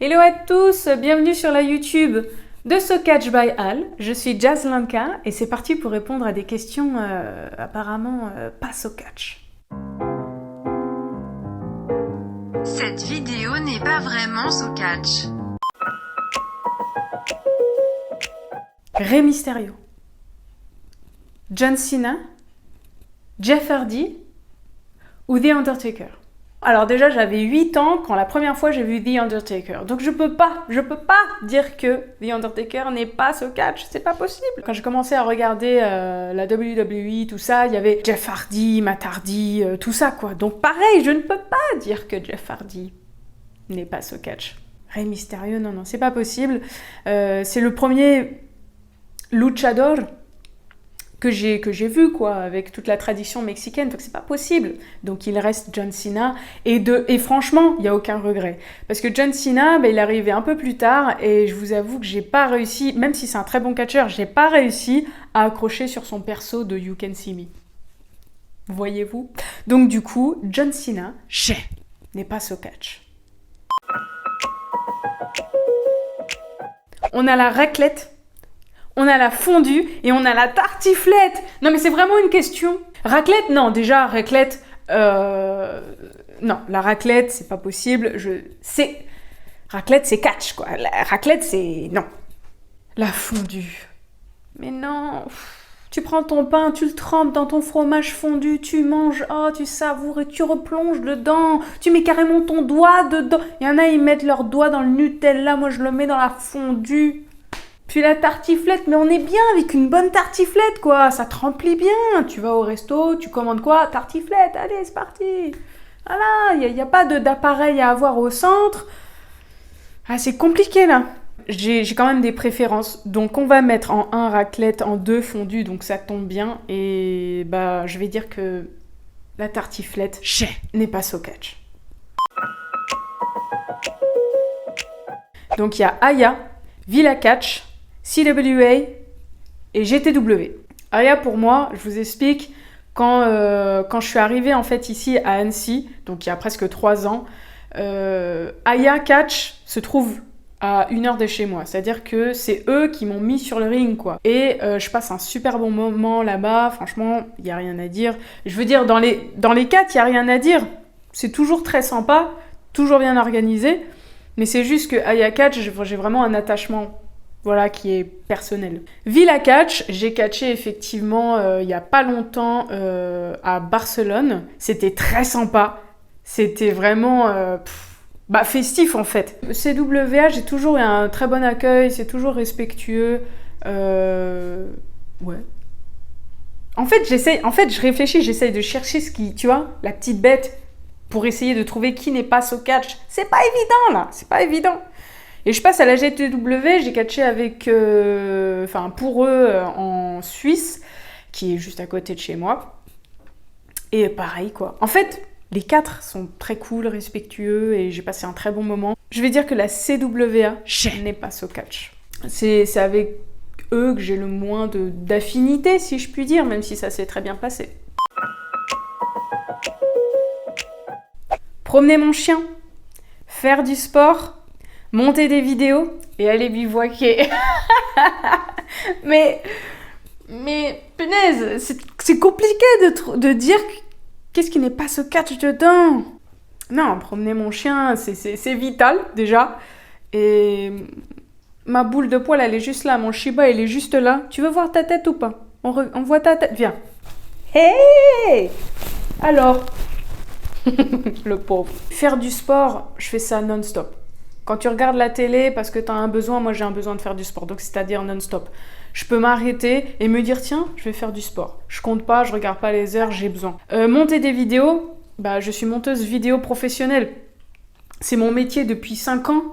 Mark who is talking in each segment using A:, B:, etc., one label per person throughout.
A: Hello à tous, bienvenue sur la YouTube de So Catch by Al. Je suis Jazz Lanka et c'est parti pour répondre à des questions apparemment pas So Catch.
B: Cette vidéo n'est pas vraiment So Catch.
A: Rey Mysterio, John Cena, Jeff Hardy ou The Undertaker. Alors déjà, j'avais 8 ans quand la première fois j'ai vu The Undertaker. Donc je peux pas dire que The Undertaker n'est pas So Catch, c'est pas possible. Quand j'ai commencé à regarder la WWE, tout ça, il y avait Jeff Hardy, Matt Hardy, tout ça quoi. Donc pareil, je ne peux pas dire que Jeff Hardy n'est pas So Catch. Rey Mysterio, non, c'est pas possible. C'est le premier luchador que j'ai vu quoi, avec toute la tradition mexicaine, donc c'est pas possible. Donc il reste John Cena, et franchement, il n'y a aucun regret. Parce que John Cena, il est arrivé un peu plus tard, et je vous avoue que j'ai pas réussi, même si c'est un très bon catcheur, j'ai pas réussi à accrocher sur son perso de You Can See Me. Voyez-vous? Donc du coup, John Cena, n'est pas So Catch. On a la raclette, on a la fondue et on a la tartiflette. Non mais c'est vraiment une question. Raclette, non, déjà, raclette, non, la raclette, c'est pas possible. Raclette, c'est catch, quoi. La raclette, c'est... Non. La fondue. Mais non. Tu prends ton pain, tu le trempes dans ton fromage fondu, tu manges, tu savoures et tu replonges dedans. Tu mets carrément ton doigt dedans. Il y en a, ils mettent leur doigt dans le Nutella, moi je le mets dans la fondue. Puis la tartiflette, mais on est bien avec une bonne tartiflette, quoi. Ça te remplit bien. Tu vas au resto, tu commandes quoi? Tartiflette, allez, c'est parti. Voilà, il n'y a pas d'appareil à avoir au centre. Ah, c'est compliqué, là. J'ai quand même des préférences. Donc, on va mettre en 1 raclette, en 2 fondue, donc ça tombe bien. Et je vais dire que la tartiflette n'est pas So Catch. Donc, il y a Aya, Villa Catch, CWA et GTW. Aya, pour moi, je vous explique, quand je suis arrivée en fait ici à Annecy, donc il y a presque 3 ans, Aya Catch se trouve à 1 heure de chez moi. C'est-à-dire que c'est eux qui m'ont mis sur le ring, quoi. Et je passe un super bon moment là-bas, franchement, il n'y a rien à dire. Je veux dire, dans les 4, il n'y a rien à dire. C'est toujours très sympa, toujours bien organisé, mais c'est juste que Aya Catch, j'ai vraiment un attachement, voilà, qui est personnel. Villa Catch, j'ai catché effectivement il y a pas longtemps à Barcelone. C'était très sympa. C'était vraiment festif en fait. CWA, j'ai toujours eu un très bon accueil, c'est toujours respectueux. Ouais. En fait, je réfléchis, j'essaye de chercher ce qui, tu vois, la petite bête pour essayer de trouver qui n'est pas So Catch. C'est pas évident là, c'est pas évident. Et je passe à la GTW, j'ai catché avec, pour eux en Suisse, qui est juste à côté de chez moi. Et pareil quoi. En fait, les 4 sont très cool, respectueux et j'ai passé un très bon moment. Je vais dire que la CWA n'est pas So Catch. C'est avec eux que j'ai le moins d'affinité, si je puis dire, même si ça s'est très bien passé. Promener mon chien, faire du sport, monter des vidéos et aller bivouaquer. mais punaise, c'est compliqué de dire qu'est-ce qui n'est pas So Catch dedans. Non, promener mon chien, c'est vital déjà. Et ma boule de poil, elle est juste là. Mon Shiba, il est juste là. Tu veux voir ta tête ou pas? On voit ta tête. Viens. Hey! Alors, le pauvre. Faire du sport, je fais ça non-stop. Quand tu regardes la télé parce que tu as un besoin, moi j'ai un besoin de faire du sport, donc c'est-à-dire non-stop. Je peux m'arrêter et me dire tiens, je vais faire du sport. Je compte pas, je regarde pas les heures, j'ai besoin. Monter des vidéos, je suis monteuse vidéo professionnelle. C'est mon métier depuis 5 ans.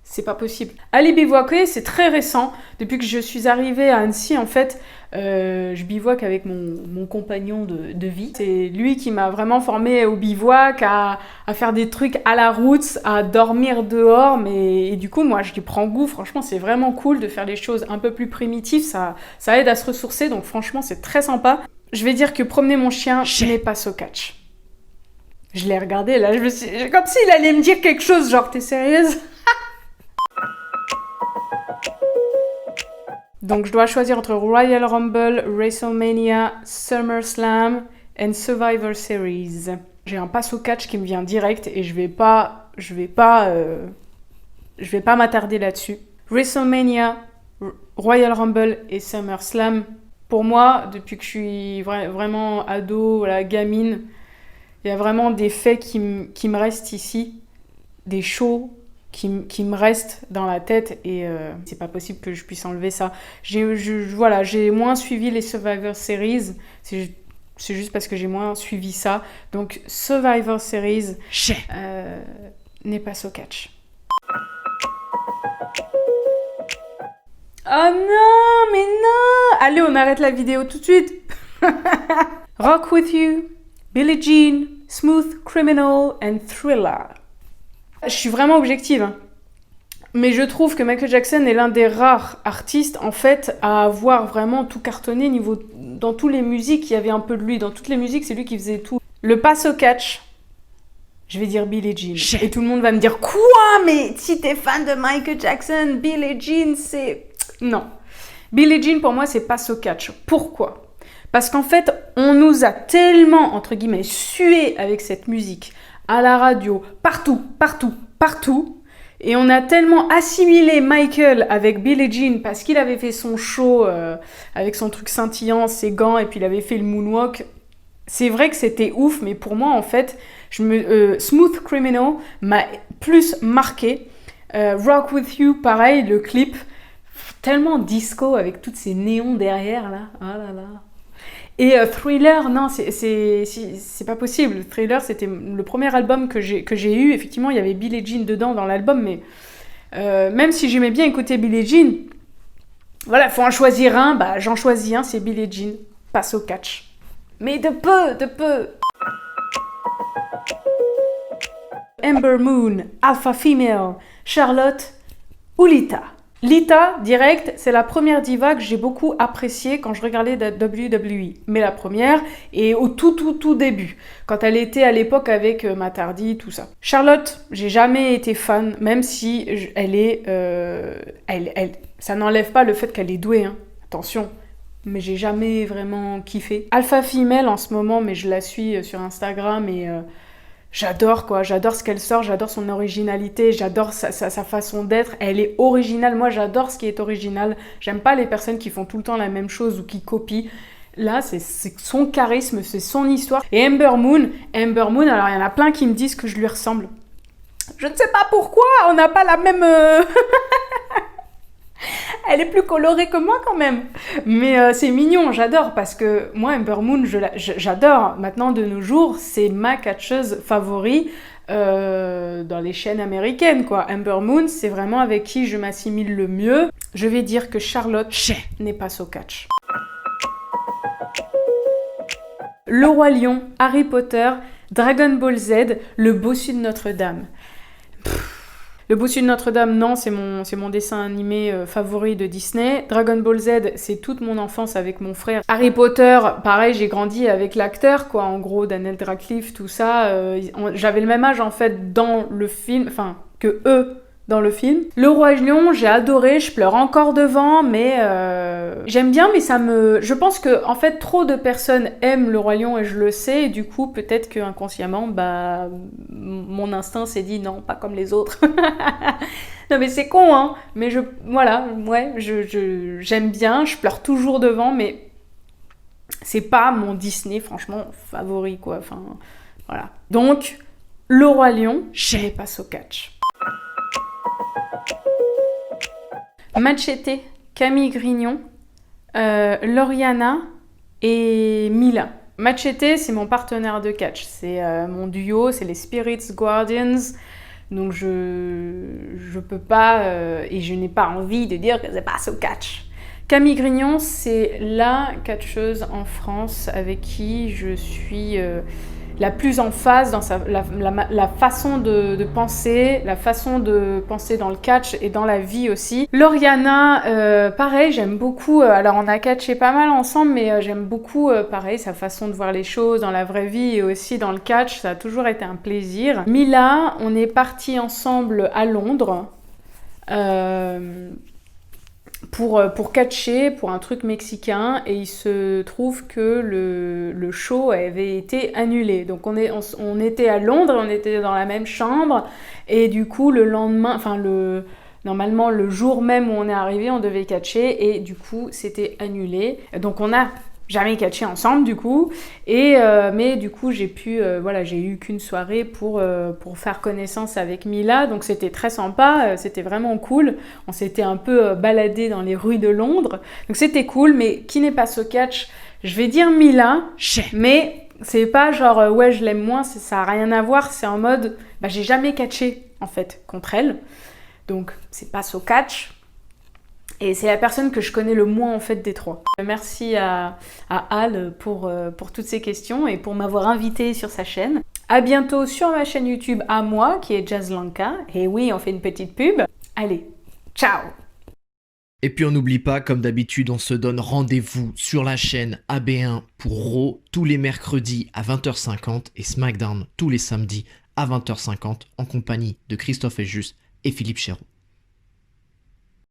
A: C'est pas possible. Aller bivouaquer, c'est très récent. Depuis que je suis arrivée à Annecy, en fait, je bivouaque avec mon compagnon de vie. C'est lui qui m'a vraiment formée au bivouac, à faire des trucs à la roots, à dormir dehors. Et du coup, moi, j'y prends goût. Franchement, c'est vraiment cool de faire les choses un peu plus primitives. Ça aide à se ressourcer, donc franchement, c'est très sympa. Je vais dire que promener mon chien n'est pas So Catch. Je l'ai regardé, là, comme s'il allait me dire quelque chose, genre, t'es sérieuse? Donc je dois choisir entre Royal Rumble, WrestleMania, SummerSlam et Survivor Series. J'ai un pass au catch qui me vient direct et je vais pas m'attarder là-dessus. WrestleMania, Royal Rumble et SummerSlam. Pour moi, depuis que je suis vraiment ado, voilà, gamine, il y a vraiment des faits qui me restent ici, des shows qui me restent dans la tête et c'est pas possible que je puisse enlever ça. J'ai moins suivi les Survivor Series, c'est juste parce que j'ai moins suivi ça. Donc Survivor Series n'est pas so catch. Oh non, mais non! Allez, on arrête la vidéo tout de suite. Rock With You, Billie Jean, Smooth Criminal and Thriller. Je suis vraiment objective, hein. Mais je trouve que Michael Jackson est l'un des rares artistes, en fait, à avoir vraiment tout cartonné dans toutes les musiques, il y avait un peu de lui. Dans toutes les musiques, c'est lui qui faisait tout. Le pass au catch, je vais dire Billie Jean. Et tout le monde va me dire, quoi? Mais si t'es fan de Michael Jackson, Billie Jean, c'est... Non. Billie Jean, pour moi, c'est pass au catch. Pourquoi? Parce qu'en fait, on nous a tellement, entre guillemets, sué avec cette musique, à la radio, partout. Et on a tellement assimilé Michael avec Billie Jean parce qu'il avait fait son show avec son truc scintillant, ses gants, et puis il avait fait le moonwalk. C'est vrai que c'était ouf, mais pour moi, en fait, Smooth Criminal m'a plus marqué. Rock With You, pareil, le clip, tellement disco avec toutes ces néons derrière, là. Oh là là. Et Thriller, non, c'est pas possible. Thriller, c'était le premier album que j'ai eu. Effectivement, il y avait Billie Jean dedans dans l'album, mais même si j'aimais bien écouter Billie Jean, voilà, faut en choisir un, bah j'en choisis un, c'est Billie Jean. Passe au catch. Mais de peu. Ember Moon, Alpha Female, Charlotte ou Lita. Lita, direct, c'est la première diva que j'ai beaucoup appréciée quand je regardais WWE. Mais la première, et au tout début, quand elle était à l'époque avec Matt Hardy, tout ça. Charlotte, j'ai jamais été fan, même si elle est... ça n'enlève pas le fait qu'elle est douée, hein. Attention. Mais j'ai jamais vraiment kiffé. Alpha Female en ce moment, mais je la suis sur Instagram et... j'adore ce qu'elle sort, j'adore son originalité, j'adore sa façon d'être, elle est originale, moi j'adore ce qui est original, j'aime pas les personnes qui font tout le temps la même chose ou qui copient. Là, c'est son charisme, c'est son histoire. Et Ember Moon, alors il y en a plein qui me disent que je lui ressemble. Je ne sais pas pourquoi, on n'a pas la même... Elle est plus colorée que moi quand même. Mais c'est mignon, j'adore parce que moi, Ember Moon, j'adore. Maintenant, de nos jours, c'est ma catcheuse favori dans les chaînes américaines, quoi. Ember Moon, c'est vraiment avec qui je m'assimile le mieux. Je vais dire que Charlotte n'est pas so catch. Le Roi Lion, Harry Potter, Dragon Ball Z, Le Bossu de Notre-Dame. Le Bossu de Notre-Dame, non, c'est mon dessin animé favori de Disney. Dragon Ball Z, c'est toute mon enfance avec mon frère. Harry Potter, pareil, j'ai grandi avec l'acteur, quoi, en gros, Daniel Radcliffe, tout ça. J'avais le même âge, en fait, dans le film, enfin, que eux dans le film. Le Roi Lion, j'ai adoré, je pleure encore devant, mais j'aime bien, mais je pense que, en fait, trop de personnes aiment Le Roi Lion et je le sais, et du coup, peut-être que inconsciemment, bah, mon instinct s'est dit non, pas comme les autres. Non, mais c'est con, hein, mais j'aime bien, je pleure toujours devant, mais c'est pas mon Disney, franchement, favori, quoi, enfin, voilà. Donc, Le Roi Lion, je passe au catch. Machete, Camille Grignon, Lauriana et Mila. Machete, c'est mon partenaire de catch. C'est mon duo, c'est les Spirits Guardians. Donc je peux pas, et je n'ai pas envie de dire que c'est pas so catch. Camille Grignon, c'est la catcheuse en France avec qui je suis... la plus en phase dans la façon de penser, la façon de penser dans le catch et dans la vie aussi. Lauriana, pareil, j'aime beaucoup, alors on a catché pas mal ensemble, mais j'aime beaucoup, pareil, sa façon de voir les choses dans la vraie vie et aussi dans le catch, ça a toujours été un plaisir. Mila, on est partis ensemble à Londres pour catcher, pour un truc mexicain, et il se trouve que le show avait été annulé. Donc on était à Londres, on était dans la même chambre, et du coup le lendemain, normalement le jour même où on est arrivé, on devait catcher, et du coup c'était annulé. Donc on a jamais catché ensemble du coup, mais du coup j'ai eu qu'une soirée pour faire connaissance avec Mila, donc c'était très sympa, c'était vraiment cool. On s'était un peu baladé dans les rues de Londres, donc c'était cool. Mais qui n'est pas so catch, je vais dire Mila, mais c'est pas genre ouais je l'aime moins, ça a rien à voir, c'est en mode j'ai jamais catché en fait contre elle, donc c'est pas so catch. Et c'est la personne que je connais le moins en fait des trois. Merci à Al pour toutes ces questions et pour m'avoir invité sur sa chaîne. À bientôt sur ma chaîne YouTube à moi, qui est Jazzlanka. Et oui, on fait une petite pub. Allez, ciao!
C: Et puis on n'oublie pas, comme d'habitude, on se donne rendez-vous sur la chaîne AB1 pour Raw tous les mercredis à 20h50 et SmackDown tous les samedis à 20h50 en compagnie de Christophe Eljus et Philippe Chéroux.